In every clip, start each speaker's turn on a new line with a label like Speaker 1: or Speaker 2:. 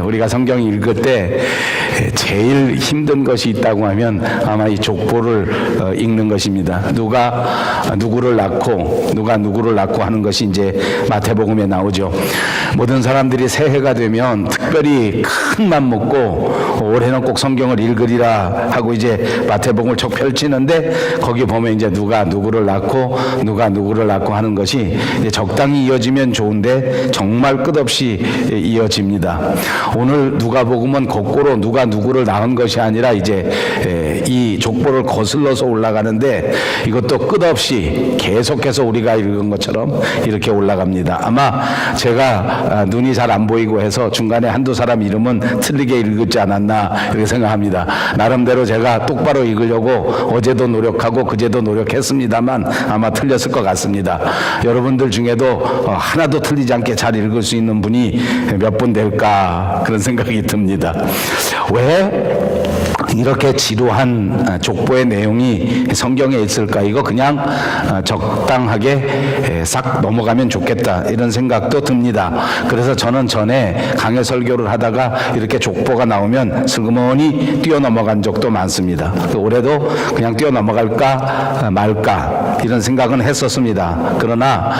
Speaker 1: 우리가 성경 읽을 때 제일 힘든 것이 있다고 하면 아마 이 족보를 읽는 것입니다. 누가 누구를 낳고 누가 누구를 낳고 하는 것이 이제 마태복음에 나오죠. 모든 사람들이 새해가 되면 특별히 큰 맘 먹고 올해는 꼭 성경을 읽으리라 하고 이제 마태복음을 쭉 펼치는데 거기 보면 이제 누가 누구를 낳고 누가 누구를 낳고 하는 것이 이제 적당히 이어지면 좋은데 정말 끝없이 이어집니다. 오늘 누가복음은 거꾸로 누가 누구를 낳은 것이 아니라 이제 이 족보를 거슬러서 올라가는데 이것도 끝없이 계속해서 우리가 읽은 것처럼 이렇게 올라갑니다. 아마 제가 눈이 잘 안 보이고 해서 중간에 한두 사람 이름은 틀리게 읽지 않았나 이렇게 생각합니다. 나름대로 제가 똑바로 읽으려고 어제도 노력하고 그제도 노력했습니다만 아마 틀렸을 것 같습니다. 여러분들 중에도 하나도 틀리지 않게 잘 읽을 수 있는 분이 몇 분 될까 그런 생각이 듭니다. 왜 이렇게 지루한 족보의 내용이 성경에 있을까? 이거 그냥 적당하게 싹 넘어가면 좋겠다 이런 생각도 듭니다. 그래서 저는 전에 강해 설교를 하다가 이렇게 족보가 나오면 슬그머니 뛰어넘어간 적도 많습니다. 올해도 그냥 뛰어넘어갈까 말까 이런 생각은 했었습니다. 그러나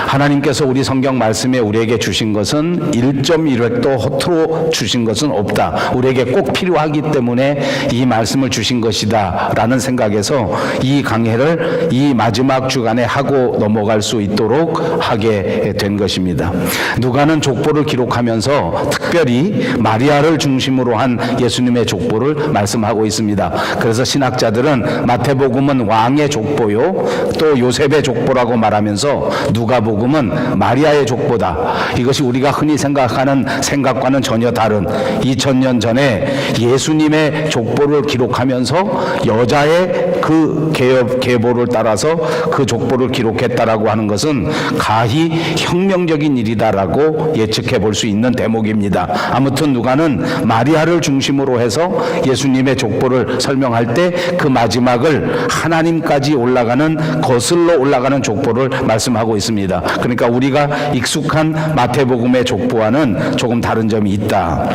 Speaker 1: 하나님께서 우리 성경 말씀에 우리에게 주신 것은 1.1획도 허투루 주신 것은 없다. 우리에게 꼭 필요하기 때문에 이 말씀을 주신 것이다 라는 생각에서 이 강해를 이 마지막 주간에 하고 넘어갈 수 있도록 하게 된 것입니다. 누가는 족보를 기록하면서 특별히 마리아를 중심으로 한 예수님의 족보를 말씀하고 있습니다. 그래서 신학자들은 마태복음은 왕의 족보요 또 요셉의 족보라고 말하면서 누가복음은 마리아의 족보다. 이것이 우리가 흔히 생각하는 생각과는 전혀 다른 2000년 전에 예수님의 족보를 기록하면서 여자의 그 계보를 따라서 그 족보를 기록했다라고 하는 것은 가히 혁명적인 일이다라고 예측해 볼 수 있는 대목입니다. 아무튼 누가는 마리아를 중심으로 해서 예수님의 족보를 설명할 때 그 마지막을 하나님까지 올라가는 거슬러 올라가는 족보를 말씀하고 있습니다. 그러니까 우리가 익숙한 마태복음의 족보와는 조금 다른 점이 있다.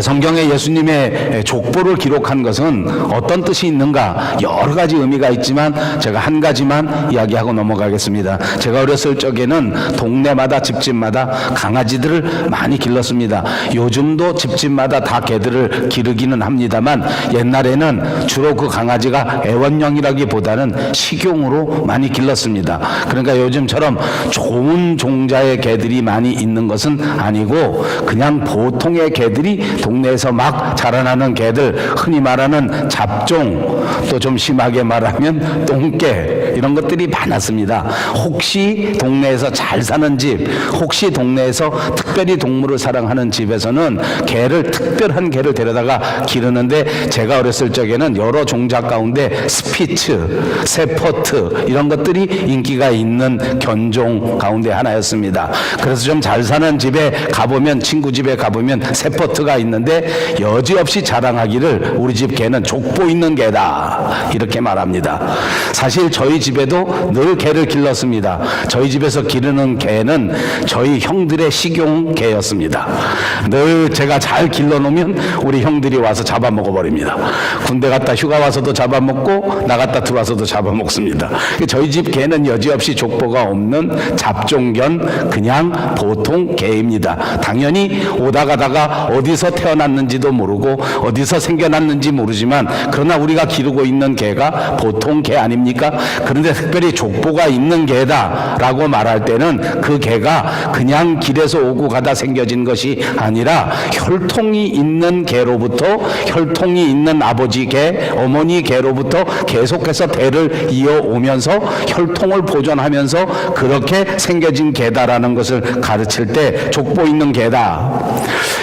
Speaker 1: 성경에 예수님의 족보를 기록한 것은 어떤 뜻이 있는가? 여러 가지 의미가 있지만 제가 한 가지만 이야기하고 넘어가겠습니다. 제가 어렸을 적에는 동네마다 집집마다 강아지들을 많이 길렀습니다. 요즘도 집집마다 다 개들을 기르기는 합니다만 옛날에는 주로 그 강아지가 애완용이라기보다는 식용으로 많이 길렀습니다. 그러니까 요즘처럼 좋은 종자의 개들이 많이 있는 것은 아니고 그냥 보통의 개들이 동네에서 막 자라나는 개들, 흔히 말하는 잡종, 또 좀 심하게 말하면 똥개 이런 것들이 많았습니다. 혹시 동네에서 잘 사는 집, 혹시 동네에서 특별히 동물을 사랑하는 집에서는 특별한 개를 데려다가 기르는데 제가 어렸을 적에는 여러 종자 가운데 스피츠, 세포트 이런 것들이 인기가 있는 견종 가운데 하나였습니다. 그래서 좀 잘 사는 집에 가보면 친구 집에 가보면 세포트가 있는데 여지없이 자랑하기를 우리 집 개는 족보 있는 개다 이렇게 말합니다. 사실 저희 집에도 늘 개를 길렀습니다. 저희 집에서 기르는 개는 저희 형들의 식용 개였습니다. 늘 제가 잘 길러놓으면 우리 형들이 와서 잡아먹어버립니다. 군대 갔다 휴가 와서도 잡아먹고 나갔다 들어와서도 잡아먹습니다. 저희 집 개는 여지없이 족보가 없는 잡종견 그냥 보통 개입니다. 당연히 오다 가다가 어디서 태어났는지도 모르고 어디서 생겨났는지 모르지만 그러나 우리가 기르고 있는 개가 보통 개 아닙니까? 그런데 특별히 족보가 있는 개다라고 말할 때는 그 개가 그냥 길에서 오고 가다 생겨진 것이 아니라 혈통이 있는 개로부터 혈통이 있는 아버지 개, 어머니 개로부터 계속해서 대를 이어오면서 혈통을 보존하면서 그렇게 생겨진 개다라는 것을 가르칠 때 족보 있는 개다.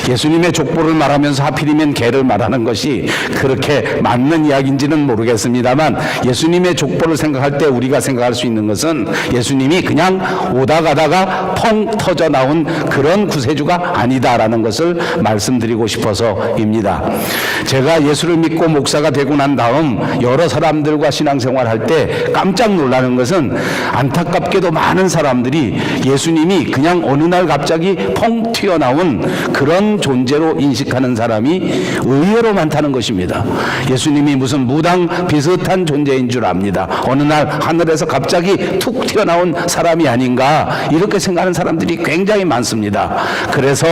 Speaker 1: 예수님의 족보를 말하면서 하필이면 개를 말하는 것이 그렇게 맞는 이야기인지는 모르겠습니다만 예수님의 족보를 생각할 때 때 우리가 생각할 수 있는 것은 예수님이 그냥 오다 가다가 펑 터져 나온 그런 구세주가 아니다라는 것을 말씀드리고 싶어서입니다. 제가 예수를 믿고 목사가 되고 난 다음 여러 사람들과 신앙생활할 때 깜짝 놀라는 것은 안타깝게도 많은 사람들이 예수님이 그냥 어느 날 갑자기 펑 튀어나온 그런 존재로 인식하는 사람이 의외로 많다는 것입니다. 예수님이 무슨 무당 비슷한 존재인 줄 압니다. 어느 날 하늘에서 갑자기 툭 튀어나온 사람이 아닌가 이렇게 생각하는 사람들이 굉장히 많습니다. 그래서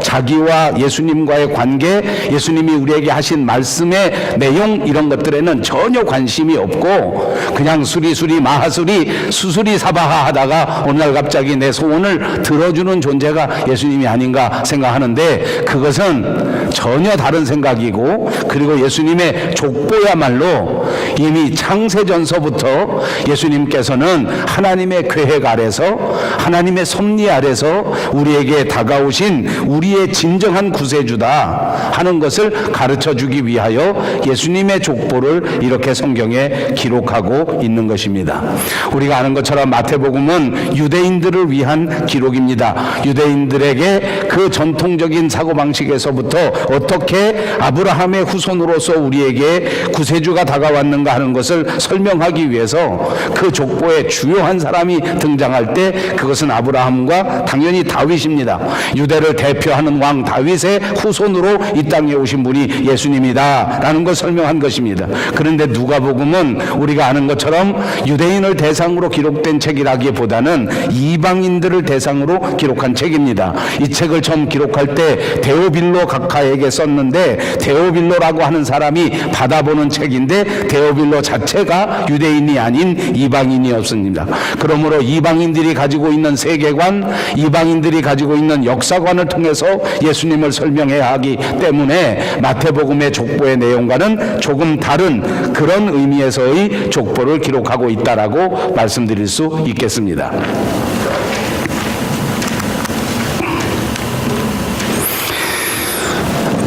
Speaker 1: 자기와 예수님과의 관계, 예수님이 우리에게 하신 말씀의 내용 이런 것들에는 전혀 관심이 없고 그냥 수리수리 마하수리 수수리 사바하 하다가 어느 날 갑자기 내 소원을 들어주는 존재가 예수님이 아닌가 생각하는데 그것은 전혀 다른 생각이고 그리고 예수님의 족보야말로 이미 창세전서부터 예수님께서는 하나님의 계획 아래서 하나님의 섭리 아래서 우리에게 다가오신 우리의 진정한 구세주다 하는 것을 가르쳐주기 위하여 예수님의 족보를 이렇게 성경에 기록하고 있는 것입니다. 우리가 아는 것처럼 마태복음은 유대인들을 위한 기록입니다. 유대인들에게 그 전통적인 사고방식에서부터 어떻게 아브라함의 후손으로서 우리에게 구세주가 다가왔는가 하는 것을 설명하기 위해서 그 족보에 주요한 사람이 등장할 때 그것은 아브라함과 당연히 다윗입니다. 유대를 대표하는 왕 다윗의 후손으로 이 땅에 오신 분이 예수님이다 라는 걸 설명한 것입니다. 그런데 누가복음은 우리가 아는 것처럼 유대인을 대상으로 기록된 책이라기보다는 이방인들을 대상으로 기록한 책입니다. 이 책을 처음 기록할 때 데오빌로 각하에게 썼는데 데오빌로라고 하는 사람이 받아보는 책인데 데오빌로 자체가 유대인이 아닌 이방인이었습니다. 그러므로 이방인들이 가지고 있는 세계관, 이방인들이 가지고 있는 역사관을 통해서 예수님을 설명해야 하기 때문에 마태복음의 족보의 내용과는 조금 다른 그런 의미에서의 족보를 기록하고 있다라고 말씀드릴 수 있겠습니다.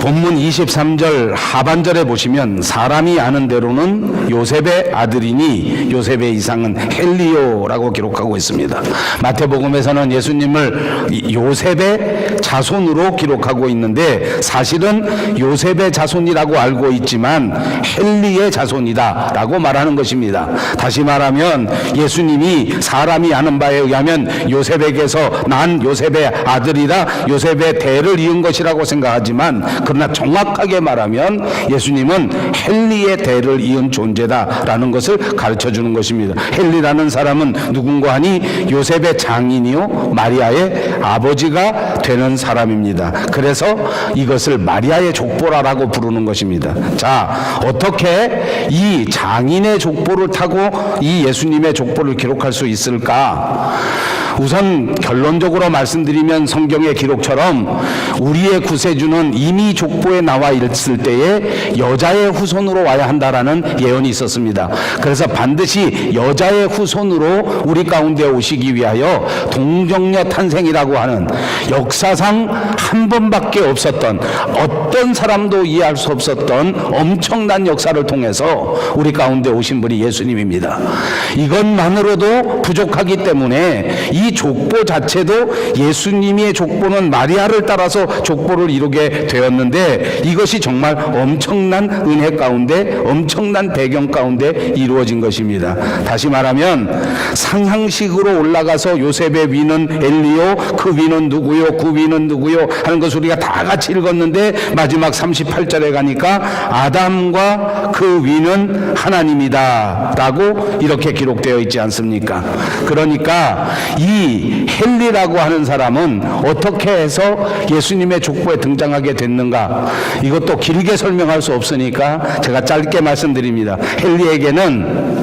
Speaker 1: 본문 23절 하반절에 보시면 사람이 아는 대로는 요셉의 아들이니 요셉의 이상은 헬리오라고 기록하고 있습니다. 마태복음에서는 예수님을 요셉의 자손으로 기록하고 있는데 사실은 요셉의 자손이라고 알고 있지만 헬리의 자손이다라고 말하는 것입니다. 다시 말하면 예수님이 사람이 아는 바에 의하면 요셉에게서 난 요셉의 아들이라 요셉의 대를 이은 것이라고 생각하지만 그러나 정확하게 말하면 예수님은 헬리의 대를 이은 존재다라는 것을 가르쳐주는 것입니다. 헬리라는 사람은 누군가 하니 요셉의 장인이요 마리아의 아버지가 되는 사람입니다. 그래서 이것을 마리아의 족보라고 부르는 것입니다. 자, 어떻게 이 장인의 족보를 타고 이 예수님의 족보를 기록할 수 있을까? 우선 결론적으로 말씀드리면 성경의 기록처럼 우리의 구세주는 이미 족보에 나와 있을 때에 여자의 후손으로 와야 한다라는 예언이 있었습니다. 그래서 반드시 여자의 후손으로 우리 가운데 오시기 위하여 동정녀 탄생이라고 하는 역사상 한 번밖에 없었던 어떤 사람도 이해할 수 없었던 엄청난 역사를 통해서 우리 가운데 오신 분이 예수님입니다. 이것만으로도 부족하기 때문에 이 족보 자체도 예수님의 족보는 마리아를 따라서 족보를 이루게 되었는데 이것이 정말 엄청난 은혜 가운데 엄청난 배경 가운데 이루어진 것입니다. 다시 말하면 상향식으로 올라가서 요셉의 위는 엘리요, 그 위는 누구요, 그 위는 누구요 하는 것을 우리가 다 같이 읽었는데 마지막 38절에 가니까 아담과 그 위는 하나님이다 라고 이렇게 기록되어 있지 않습니까? 그러니까 이 헬리라고 하는 사람은 어떻게 해서 예수님의 족보에 등장하게 됐는가? 이것도 길게 설명할 수 없으니까 제가 짧게 말씀드립니다. 헬리에게는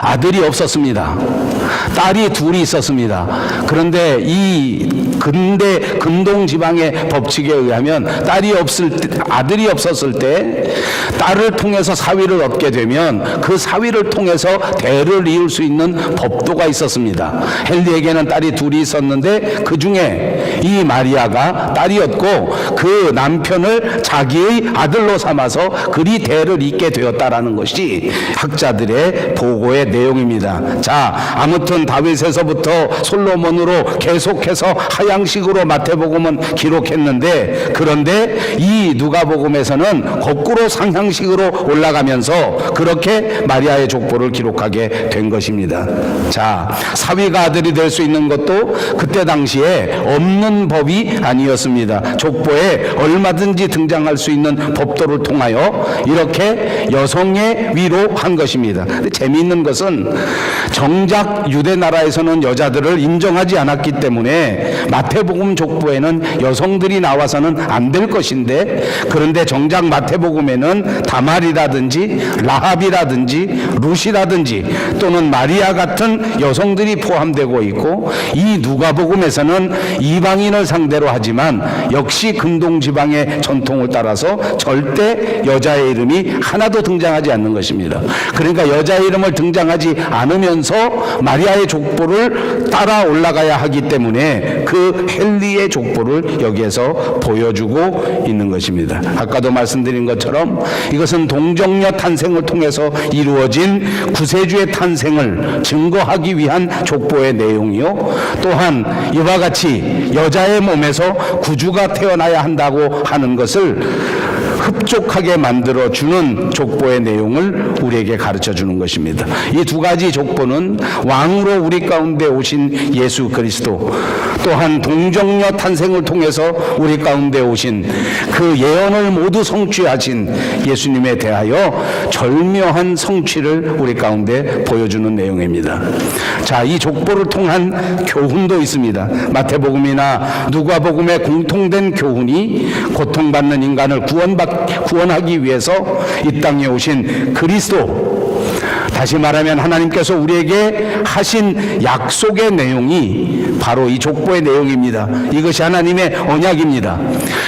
Speaker 1: 아들이 없었습니다. 딸이 둘이 있었습니다. 그런데 이 근대 근동 지방의 법칙에 의하면 아들이 없었을 때 딸을 통해서 사위를 얻게 되면 그 사위를 통해서 대를 이을 수 있는 법도가 있었습니다. 헨리에게는 딸이 둘이 있었는데 그 중에 이 마리아가 딸이었고 그 남편을 자기의 아들로 삼아서 그리 대를 잇게 되었다라는 것이 학자들의 보고의 내용입니다. 자, 아무튼 다윗에서부터 솔로몬으로 계속해서 하향식으로 마태복음은 기록했는데, 그런데 이 누가복음에서는 거꾸로 상향식으로 올라가면서 그렇게 마리아의 족보를 기록하게 된 것입니다. 자, 사위가 아들이 될 수 있는 것도 그때 당시에 없는 법이 아니었습니다. 족보에 얼마든지 등장할 수 있는 법도를 통하여 이렇게 여성의 위로 한 것입니다. 근데 재미있는 것은 정작 유대 나라에서는 여자들을 인정하지 않았기 때문에 마태복음 족보에는 여성들이 나와서는 안 될 것인데, 그런데 정작 마태복음에는 다말이라든지 라합이라든지 룻이라든지 또는 마리아 같은 여성들이 포함되고 있고, 이 누가복음에서는 이방인을 상대로 하지만 역시 근동지방의 전통을 따라서 절대 여자의 이름이 하나도 등장하지 않는 것입니다. 그러니까 여자의 이름을 등장하지 않으면서 마리아의 족보를 따라 올라가야 하기 때문에 그 헨리의 족보를 여기에서 보여주고 있는 것입니다. 아까도 말씀드린 것처럼 이것은 동정녀 탄생을 통해서 이루어진 구세주의 탄생을 증거하기 위한 족보의 내용이요, 또한 이와 같이 여자의 몸에서 구주가 태어나야 한다고 하는 것을 흡족하게 만들어주는 족보의 내용을 우리에게 가르쳐주는 것입니다. 이 두 가지 족보는 왕으로 우리 가운데 오신 예수 그리스도, 또한 동정녀 탄생을 통해서 우리 가운데 오신 그 예언을 모두 성취하신 예수님에 대하여 절묘한 성취를 우리 가운데 보여주는 내용입니다. 자, 이 족보를 통한 교훈도 있습니다. 마태복음이나 누가복음의 공통된 교훈이 고통받는 인간을 구원하기 위해서 이 땅에 오신 그리스도, 다시 말하면 하나님께서 우리에게 하신 약속의 내용이 바로 이 족보의 내용입니다. 이것이 하나님의 언약입니다.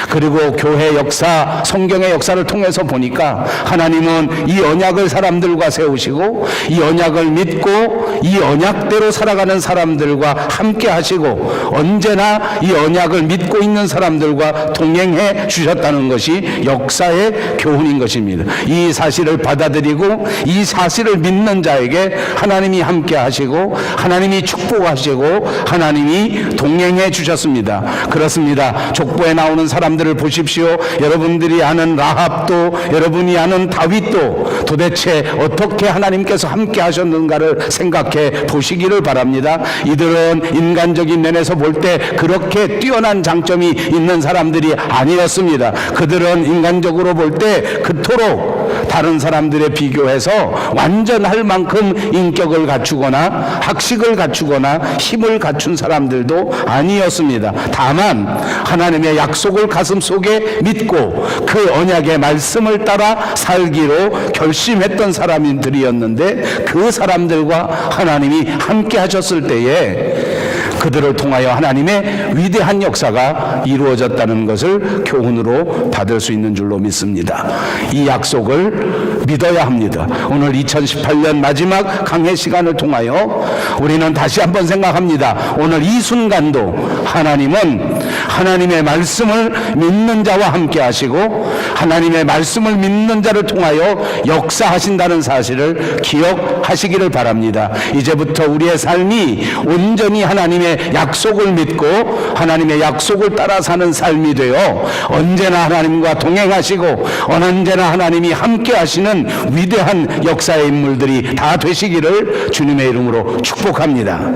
Speaker 1: 그리고 교회 역사, 성경의 역사를 통해서 보니까 하나님은 이 언약을 사람들과 세우시고 이 언약을 믿고 이 언약대로 살아가는 사람들과 함께 하시고 언제나 이 언약을 믿고 있는 사람들과 동행해 주셨다는 것이 역사의 교훈인 것입니다. 이 사실을 받아들이고 이 사실을 믿는 자에게 하나님이 함께 하시고 하나님이 축복하시고 하나님이 동행해 주셨습니다. 그렇습니다. 족보에 나오는 사람들을 보십시오. 여러분들이 아는 라합도, 여러분이 아는 다윗도 도대체 어떻게 하나님께서 함께 하셨는가를 생각해 보시기를 바랍니다. 이들은 인간적인 면에서 볼 때 그렇게 뛰어난 장점이 있는 사람들이 아니었습니다. 그들은 인간적으로 볼 때 그토록 다른 사람들에 비교해서 완전할 만큼 인격을 갖추거나 학식을 갖추거나 힘을 갖춘 사람들도 아니었습니다. 다만 하나님의 약속을 가슴속에 믿고 그 언약의 말씀을 따라 살기로 결심했던 사람들이었는데, 그 사람들과 하나님이 함께 하셨을 때에 그들을 통하여 하나님의 위대한 역사가 이루어졌다는 것을 교훈으로 받을 수 있는 줄로 믿습니다. 이 약속을 믿어야 합니다. 오늘 2018년 마지막 강해 시간을 통하여 우리는 다시 한번 생각합니다. 오늘 이 순간도 하나님은 하나님의 말씀을 믿는 자와 함께 하시고 하나님의 말씀을 믿는 자를 통하여 역사하신다는 사실을 기억하시기를 바랍니다. 이제부터 우리의 삶이 온전히 하나님의 약속을 믿고 하나님의 약속을 따라 사는 삶이 되어 언제나 하나님과 동행하시고 언제나 하나님이 함께 하시는 위대한 역사의 인물들이 다 되시기를 주님의 이름으로 축복합니다.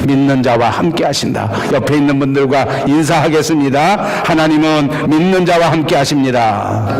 Speaker 1: 믿는 자와 함께 하신다. 옆에 있는 분들과 인사하겠습니다. 하나님은 믿는 자와 함께 하십니다.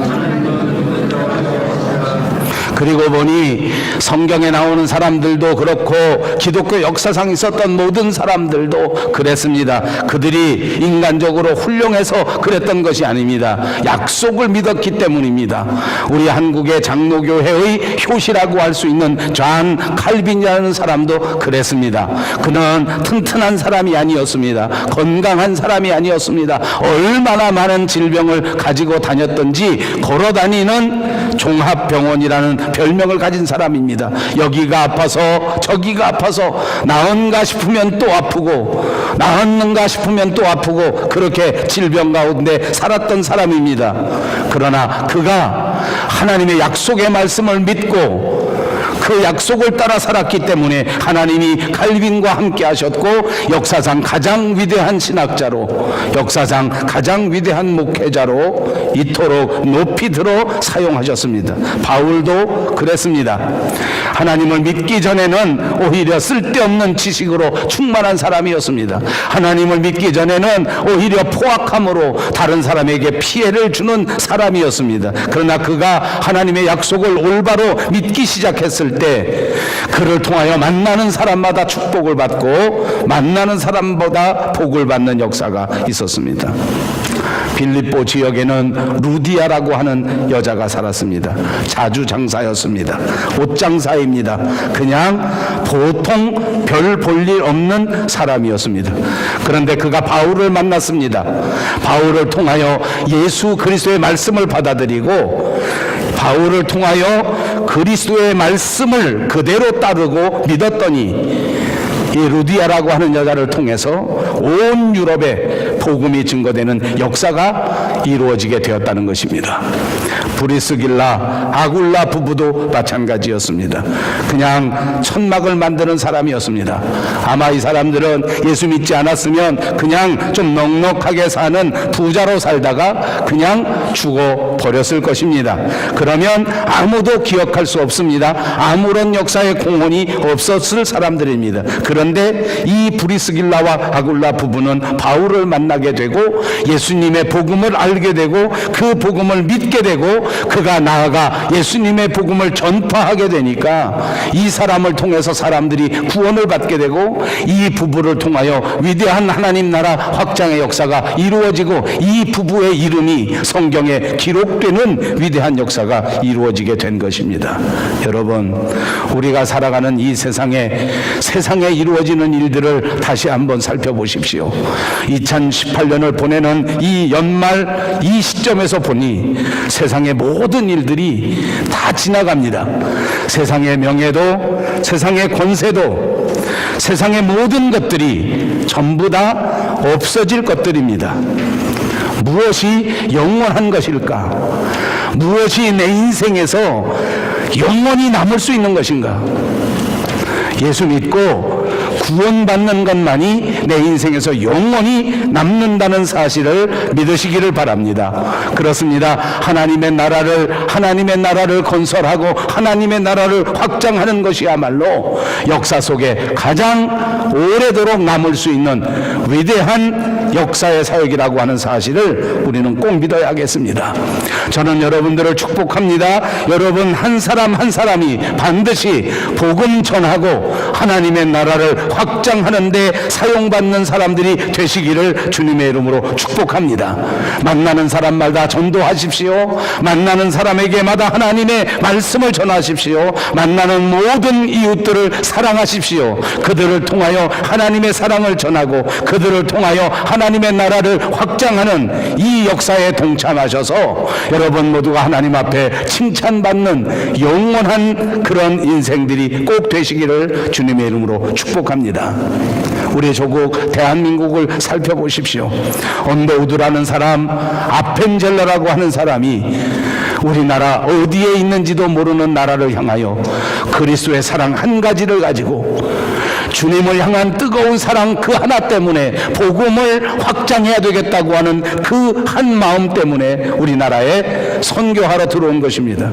Speaker 1: 그리고 보니 성경에 나오는 사람들도 그렇고 기독교 역사상 있었던 모든 사람들도 그랬습니다. 그들이 인간적으로 훌륭해서 그랬던 것이 아닙니다. 약속을 믿었기 때문입니다. 우리 한국의 장로교회의 효시라고 할 수 있는 존 칼빈이라는 사람도 그랬습니다. 그는 튼튼한 사람이 아니었습니다. 건강한 사람이 아니었습니다. 얼마나 많은 질병을 가지고 다녔던지 걸어다니는 종합병원이라는 별명을 가진 사람입니다. 여기가 아파서 저기가 아파서 나은가 싶으면 또 아프고 나았는가 싶으면 또 아프고 그렇게 질병 가운데 살았던 사람입니다. 그러나 그가 하나님의 약속의 말씀을 믿고 그 약속을 따라 살았기 때문에 하나님이 칼빈과 함께 하셨고 역사상 가장 위대한 신학자로, 역사상 가장 위대한 목회자로 이토록 높이 들어 사용하셨습니다. 바울도 그랬습니다. 하나님을 믿기 전에는 오히려 쓸데없는 지식으로 충만한 사람이었습니다. 하나님을 믿기 전에는 오히려 포악함으로 다른 사람에게 피해를 주는 사람이었습니다. 그러나 그가 하나님의 약속을 올바로 믿기 시작했을 때 그를 통하여 만나는 사람마다 축복을 받고 만나는 사람보다 복을 받는 역사가 있었습니다. 빌립보 지역에는 루디아라고 하는 여자가 살았습니다. 자주 장사였습니다. 옷장사입니다. 그냥 보통 별 볼 일 없는 사람이었습니다. 그런데 그가 바울을 만났습니다. 바울을 통하여 예수 그리스도의 말씀을 받아들이고 바울을 통하여 그리스도의 말씀을 그대로 따르고 믿었더니 이 루디아라고 하는 여자를 통해서 온 유럽에 복음이 증거되는 역사가 이루어지게 되었다는 것입니다. 브리스길라, 아굴라 부부도 마찬가지였습니다. 그냥 천막을 만드는 사람이었습니다. 아마 이 사람들은 예수 믿지 않았으면 그냥 좀 넉넉하게 사는 부자로 살다가 그냥 죽어 버렸을 것입니다. 그러면 아무도 기억할 수 없습니다. 아무런 역사의 공헌이 없었을 사람들입니다. 그런데 이 브리스길라와 아굴라 부부는 바울을 만나게 되고 예수님의 복음을 알게 되고 그 복음을 믿게 되고 그가 나아가 예수님의 복음을 전파하게 되니까 이 사람을 통해서 사람들이 구원을 받게 되고 이 부부를 통하여 위대한 하나님 나라 확장의 역사가 이루어지고 이 부부의 이름이 성경에 기록되는 위대한 역사가 이루어지게 된 것입니다. 여러분, 우리가 살아가는 이 세상에 이루어지는 일들을 다시 한번 살펴보십시오. 2018년을 보내는 이 연말 이 시점에서 보니 세상의 모든 일들이 다 지나갑니다. 세상의 명예도, 세상의 권세도, 세상의 모든 것들이 전부 다 없어질 것들입니다. 무엇이 영원한 것일까? 무엇이 내 인생에서 영원히 남을 수 있는 것인가? 예수 믿고 구원받는 것만이 내 인생에서 영원히 남는다는 사실을 믿으시기를 바랍니다. 그렇습니다. 하나님의 나라를 건설하고 하나님의 나라를 확장하는 것이야말로 역사 속에 가장 오래도록 남을 수 있는 위대한 역사의 사역이라고 하는 사실을 우리는 꼭 믿어야겠습니다. 저는 여러분들을 축복합니다. 여러분 한 사람 한 사람이 반드시 복음 전하고 하나님의 나라를 확장하는 데 사용받는 사람들이 되시기를 주님의 이름으로 축복합니다. 만나는 사람마다 전도하십시오. 만나는 사람에게마다 하나님의 말씀을 전하십시오. 만나는 모든 이웃들을 사랑하십시오. 그들을 통하여 하나님의 사랑을 전하고 그들을 통하여 하나님의 나라를 확장하는 이 역사에 동참하셔서 여러분 모두가 하나님 앞에 칭찬받는 영원한 그런 인생들이 꼭 되시기를 주님의 이름으로 축복합니다. 우리 조국 대한민국을 살펴보십시오. 언더우드라는 사람, 아펜젤러라고 하는 사람이 우리나라 어디에 있는지도 모르는 나라를 향하여 그리스도의 사랑 한 가지를 가지고 주님을 향한 뜨거운 사랑 그 하나 때문에 복음을 확장해야 되겠다고 하는 그 한 마음 때문에 우리나라에 선교하러 들어온 것입니다.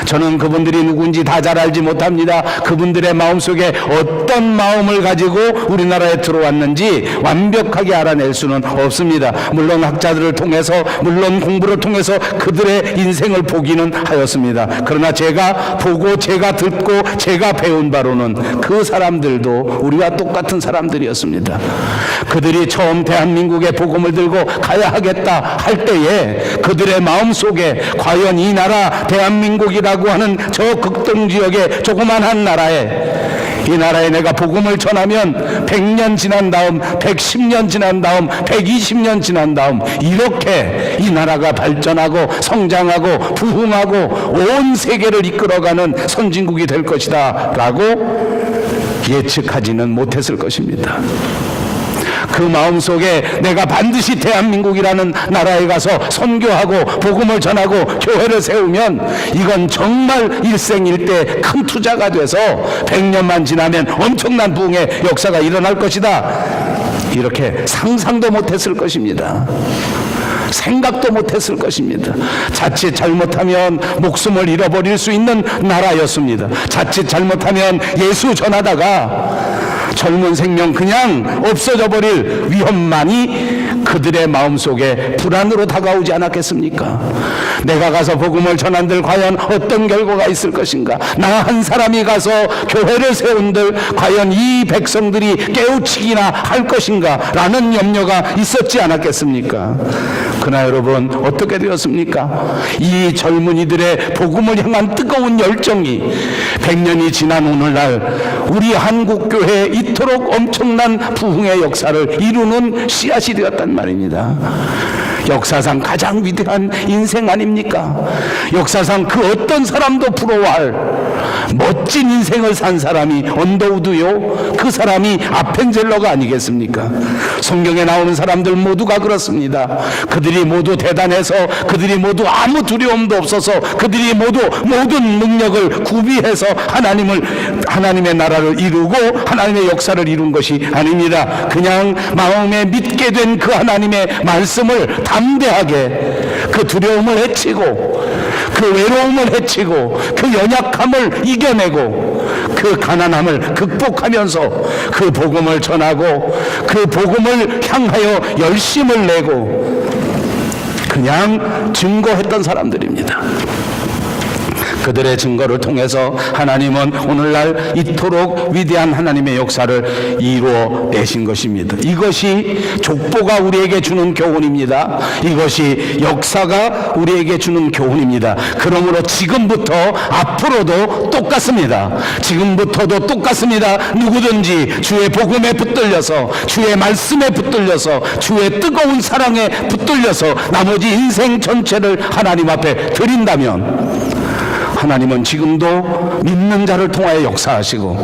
Speaker 1: 저는 그분들이 누군지 다 잘 알지 못합니다. 그분들의 마음속에 어떤 마음을 가지고 우리나라에 들어왔는지 완벽하게 알아낼 수는 없습니다. 물론 학자들을 통해서, 물론 공부를 통해서 그들의 인생을 보기는 하였습니다. 그러나 제가 보고 제가 듣고 제가 배운 바로는 그 사람들도 우리와 똑같은 사람들이었습니다. 그들이 처음 대한민국에 복음을 들고 가야 하겠다 할 때에 그들의 마음속에 과연 이 나라 대한민국이라고 하는 저 극동 지역의 조그만한 나라에, 이 나라에 내가 복음을 전하면 100년 지난 다음, 110년 지난 다음, 120년 지난 다음 이렇게 이 나라가 발전하고 성장하고 부흥하고 온 세계를 이끌어가는 선진국이 될 것이다 라고 예측하지는 못했을 것입니다. 그 마음속에 내가 반드시 대한민국이라는 나라에 가서 선교하고 복음을 전하고 교회를 세우면 이건 정말 일생일대 큰 투자가 돼서 100년만 지나면 엄청난 부흥의 역사가 일어날 것이다, 이렇게 상상도 못했을 것입니다. 생각도 못했을 것입니다. 자칫 잘못하면 목숨을 잃어버릴 수 있는 나라였습니다. 자칫 잘못하면 예수 전하다가 젊은 생명 그냥 없어져 버릴 위험만이 그들의 마음속에 불안으로 다가오지 않았겠습니까? 내가 가서 복음을 전한들 과연 어떤 결과가 있을 것인가? 나 한 사람이 가서 교회를 세운들 과연 이 백성들이 깨우치기나 할 것인가? 라는 염려가 있었지 않았겠습니까? 그러나 여러분 어떻게 되었습니까? 이 젊은이들의 복음을 향한 뜨거운 열정이 100년이 지난 오늘날 우리 한국교회에 이토록 엄청난 부흥의 역사를 이루는 씨앗이 되었단 말입니다. 역사상 가장 위대한 인생 아닙니까? 역사상 그 어떤 사람도 부러워할 멋진 인생을 산 사람이 언더우드요, 그 사람이 아펜젤러가 아니겠습니까? 성경에 나오는 사람들 모두가 그렇습니다. 그들이 모두 대단해서, 그들이 모두 아무 두려움도 없어서, 그들이 모두 모든 능력을 구비해서 하나님의 나라를 이루고 하나님의 역사를 이룬 것이 아닙니다. 그냥 마음에 믿게 된 그 하나님의 말씀을 담대하게 그 두려움을 헤치고, 그 외로움을 헤치고, 그 연약함을 이겨내고, 그 가난함을 극복하면서 그 복음을 전하고 그 복음을 향하여 열심을 내고 그냥 증거했던 사람들입니다. 그들의 증거를 통해서 하나님은 오늘날 이토록 위대한 하나님의 역사를 이루어 내신 것입니다. 이것이 족보가 우리에게 주는 교훈입니다. 이것이 역사가 우리에게 주는 교훈입니다. 그러므로 지금부터 앞으로도 똑같습니다. 지금부터도 똑같습니다. 누구든지 주의 복음에 붙들려서, 주의 말씀에 붙들려서, 주의 뜨거운 사랑에 붙들려서 나머지 인생 전체를 하나님 앞에 드린다면 하나님은 지금도 믿는 자를 통하여 역사하시고,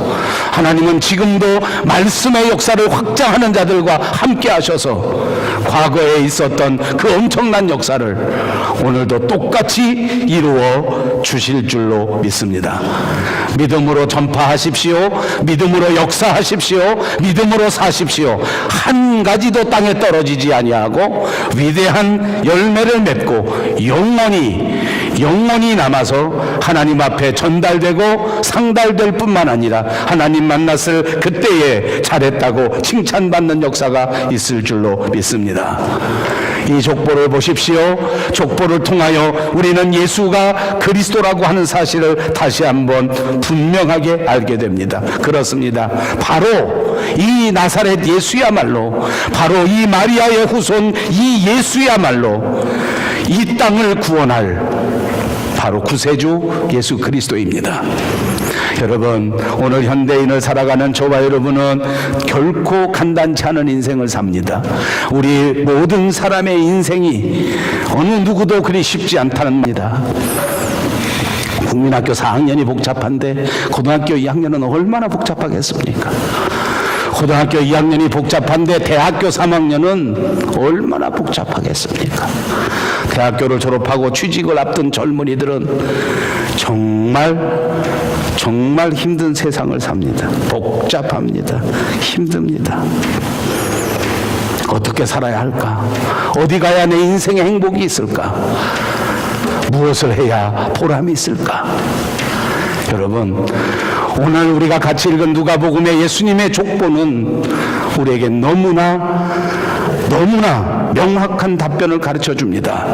Speaker 1: 하나님은 지금도 말씀의 역사를 확장하는 자들과 함께 하셔서 과거에 있었던 그 엄청난 역사를 오늘도 똑같이 이루어 주실 줄로 믿습니다. 믿음으로 전파하십시오. 믿음으로 역사하십시오. 믿음으로 사십시오. 한 가지도 땅에 떨어지지 아니하고 위대한 열매를 맺고 영원히 남아서 하나님 앞에 전달되고 상달될 뿐만 아니라 하나님 만났을 그때에 잘했다고 칭찬받는 역사가 있을 줄로 믿습니다. 이 족보를 보십시오. 족보를 통하여 우리는 예수가 그리스도라고 하는 사실을 다시 한번 분명하게 알게 됩니다. 그렇습니다. 바로 이 나사렛 예수야말로, 바로 이 마리아의 후손 이 예수야말로 이 땅을 구원할 바로 구세주 예수 그리스도입니다. 여러분, 오늘 현대인을 살아가는 저와 여러분은 결코 간단치 않은 인생을 삽니다. 우리 모든 사람의 인생이 어느 누구도 그리 쉽지 않다는 겁니다. 국민학교 4학년이 복잡한데 고등학교 2학년은 얼마나 복잡하겠습니까? 고등학교 2학년이 복잡한데 대학교 3학년은 얼마나 복잡하겠습니까? 대학교를 졸업하고 취직을 앞둔 젊은이들은 정말 힘든 세상을 삽니다. 복잡합니다. 힘듭니다. 어떻게 살아야 할까? 어디 가야 내 인생에 행복이 있을까? 무엇을 해야 보람이 있을까? 여러분, 오늘 우리가 같이 읽은 누가복음의 예수님의 족보는 우리에게 너무나 명확한 답변을 가르쳐 줍니다.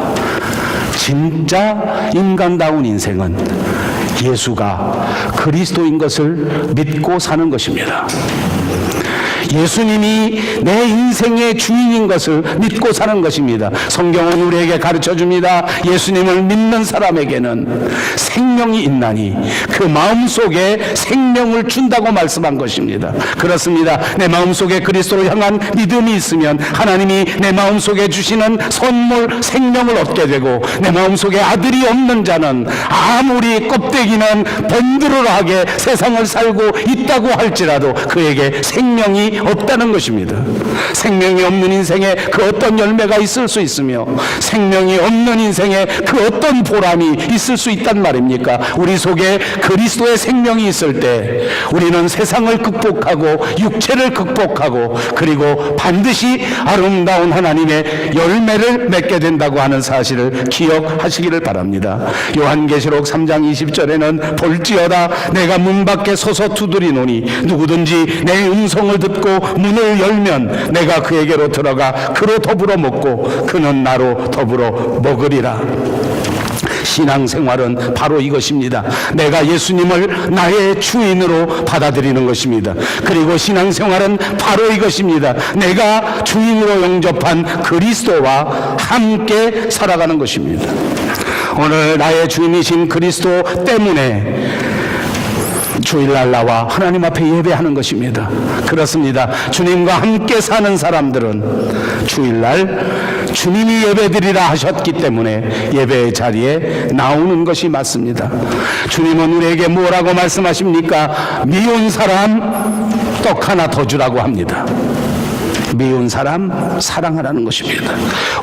Speaker 1: 진짜 인간다운 인생은 예수가 그리스도인 것을 믿고 사는 것입니다. 예수님이 내 인생의 주인인 것을 믿고 사는 것입니다. 성경은 우리에게 가르쳐 줍니다. 예수님을 믿는 사람에게는 생명이 있나니 그 마음속에 생명을 준다고 말씀한 것입니다. 그렇습니다. 내 마음속에 그리스도를 향한 믿음이 있으면 하나님이 내 마음속에 주시는 선물 생명을 얻게 되고, 내 마음속에 아들이 없는 자는 아무리 껍데기는 번드러하게 세상을 살고 있다고 할지라도 그에게 생명이 없다는 것입니다. 생명이 없는 인생에 그 어떤 열매가 있을 수 있으며, 생명이 없는 인생에 그 어떤 보람이 있을 수 있단 말입니까? 우리 속에 그리스도의 생명이 있을 때 우리는 세상을 극복하고 육체를 극복하고 그리고 반드시 아름다운 하나님의 열매를 맺게 된다고 하는 사실을 기억하시기를 바랍니다. 요한계시록 3장 20절에는 볼지어다 내가 문 밖에 서서 두드리노니 누구든지 내 음성을 듣고 문을 열면 내가 그에게로 들어가 그로 더불어 먹고 그는 나로 더불어 먹으리라. 신앙생활은 바로 이것입니다. 내가 예수님을 나의 주인으로 받아들이는 것입니다. 그리고 신앙생활은 바로 이것입니다. 내가 주인으로 영접한 그리스도와 함께 살아가는 것입니다. 오늘 나의 주인이신 그리스도 때문에 주일날 나와 하나님 앞에 예배하는 것입니다. 그렇습니다. 주님과 함께 사는 사람들은 주일날 주님이 예배드리라 하셨기 때문에 예배의 자리에 나오는 것이 맞습니다. 주님은 우리에게 뭐라고 말씀하십니까? 미운 사람 떡 하나 더 주라고 합니다. 미운 사람 사랑하라는 것입니다.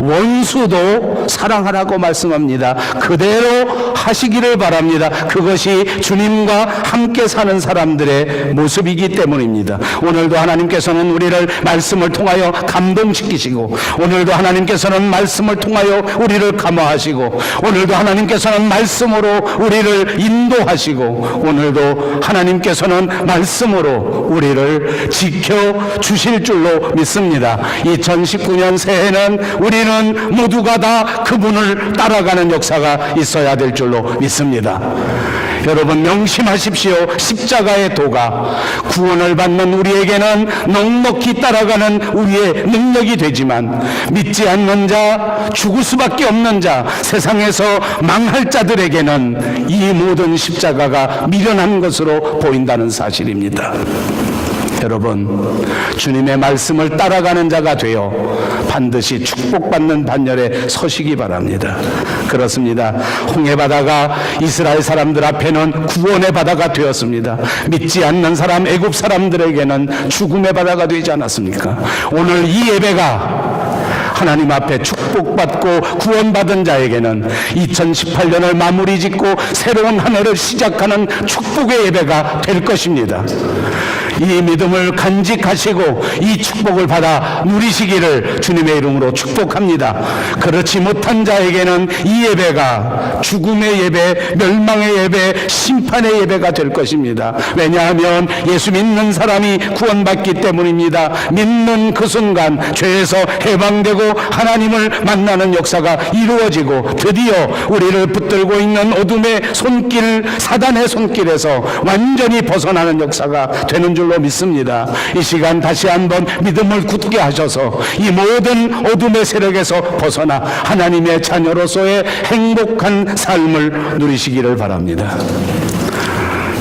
Speaker 1: 원수도 사랑하라고 말씀합니다. 그대로 하시기를 바랍니다. 그것이 주님과 함께 사는 사람들의 모습이기 때문입니다. 오늘도 하나님께서는 우리를 말씀을 통하여 감동시키시고, 오늘도 하나님께서는 말씀을 통하여 우리를 감화하시고, 오늘도 하나님께서는 말씀으로 우리를 인도하시고, 오늘도 하나님께서는 말씀으로 우리를 지켜주실 줄로 믿습니다. 2019년 새해는 우리는 모두가 다 그분을 따라가는 역사가 있어야 될 줄로 믿습니다. 여러분 명심하십시오. 십자가의 도가 구원을 받는 우리에게는 넉넉히 따라가는 우리의 능력이 되지만, 믿지 않는 자, 죽을 수밖에 없는 자, 세상에서 망할 자들에게는 이 모든 십자가가 미련한 것으로 보인다는 사실입니다. 여러분, 주님의 말씀을 따라가는 자가 되어 반드시 축복받는 반열에 서시기 바랍니다. 그렇습니다. 홍해바다가 이스라엘 사람들 앞에는 구원의 바다가 되었습니다. 믿지 않는 사람, 애굽 사람들에게는 죽음의 바다가 되지 않았습니까? 오늘 이 예배가 하나님 앞에 축복받고 구원받은 자에게는 2018년을 마무리 짓고 새로운 한 해를 시작하는 축복의 예배가 될 것입니다. 이 믿음을 간직하시고 이 축복을 받아 누리시기를 주님의 이름으로 축복합니다. 그렇지 못한 자에게는 이 예배가 죽음의 예배, 멸망의 예배, 심판의 예배가 될 것입니다. 왜냐하면 예수 믿는 사람이 구원받기 때문입니다. 믿는 그 순간 죄에서 해방되고 하나님을 만나는 역사가 이루어지고, 드디어 우리를 붙들고 있는 어둠의 손길, 사단의 손길에서 완전히 벗어나는 역사가 되는 줄로 믿습니다. 이 시간 다시 한번 믿음을 굳게 하셔서 이 모든 어둠의 세력에서 벗어나 하나님의 자녀로서의 행복한 삶을 누리시기를 바랍니다.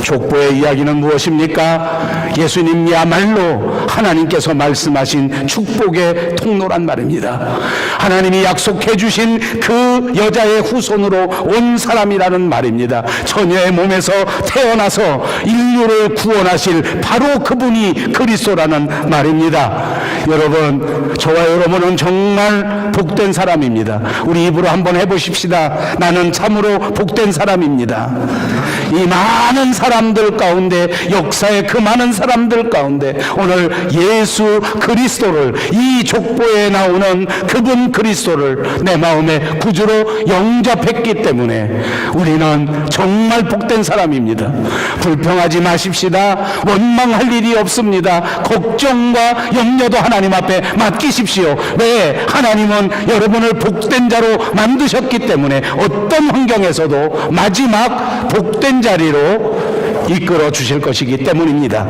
Speaker 1: 족보의 이야기는 무엇입니까? 예수님이야말로 하나님께서 말씀하신 축복의 통로란 말입니다. 하나님이 약속해 주신 그 여자의 후손으로 온 사람이라는 말입니다. 처녀의 몸에서 태어나서 인류를 구원하실 바로 그분이 그리스도라는 말입니다. 여러분, 저와 여러분은 정말 복된 사람입니다. 우리 입으로 한번 해보십시다. 나는 참으로 복된 사람입니다. 이 많은 사람들 가운데, 역사의 그 많은 사람 사람들 가운데 오늘 예수 그리스도를, 이 족보에 나오는 그분 그리스도를 내 마음의 구주로 영접했기 때문에 우리는 정말 복된 사람입니다. 불평하지 마십시다. 원망할 일이 없습니다. 걱정과 염려도 하나님 앞에 맡기십시오. 왜? 하나님은 여러분을 복된 자로 만드셨기 때문에 어떤 환경에서도 마지막 복된 자리로 이끌어 주실 것이기 때문입니다.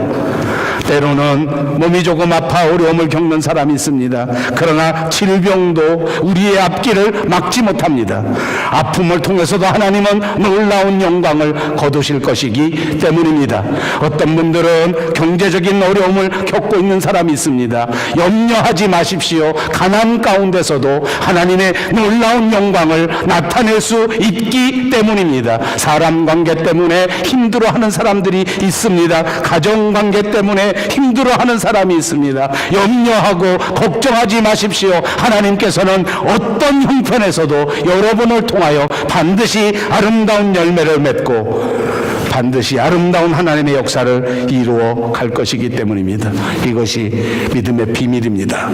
Speaker 1: 때로는 몸이 조금 아파 어려움을 겪는 사람이 있습니다. 그러나 질병도 우리의 앞길을 막지 못합니다. 아픔을 통해서도 하나님은 놀라운 영광을 거두실 것이기 때문입니다. 어떤 분들은 경제적인 어려움을 겪고 있는 사람이 있습니다. 염려하지 마십시오. 가난 가운데서도 하나님의 놀라운 영광을 나타낼 수 있기 때문입니다. 사람 관계 때문에 힘들어하는 사람들이 있습니다. 가정 관계 때문에 힘들어하는 사람이 있습니다. 염려하고 걱정하지 마십시오. 하나님께서는 어떤 형편에서도 여러분을 통하여 반드시 아름다운 열매를 맺고 반드시 아름다운 하나님의 역사를 이루어 갈 것이기 때문입니다. 이것이 믿음의 비밀입니다.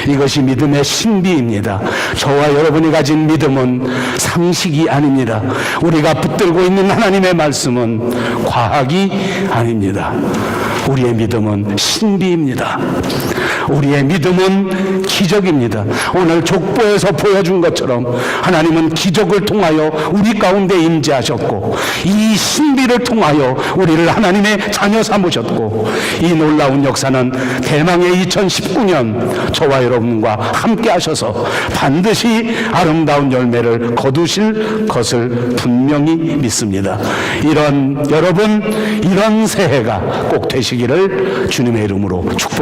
Speaker 1: 이것이 믿음의 신비입니다. 저와 여러분이 가진 믿음은 상식이 아닙니다. 우리가 붙들고 있는 하나님의 말씀은 과학이 아닙니다. 우리의 믿음은 신비입니다. 우리의 믿음은 기적입니다. 오늘 족보에서 보여준 것처럼 하나님은 기적을 통하여 우리 가운데 임재하셨고 이 신비를 통하여 우리를 하나님의 자녀 삼으셨고 이 놀라운 역사는 대망의 2019년 저와 여러분과 함께 하셔서 반드시 아름다운 열매를 거두실 것을 분명히 믿습니다. 여러분 이런 새해가 꼭 되시기를 주님의 이름으로 축복합니다.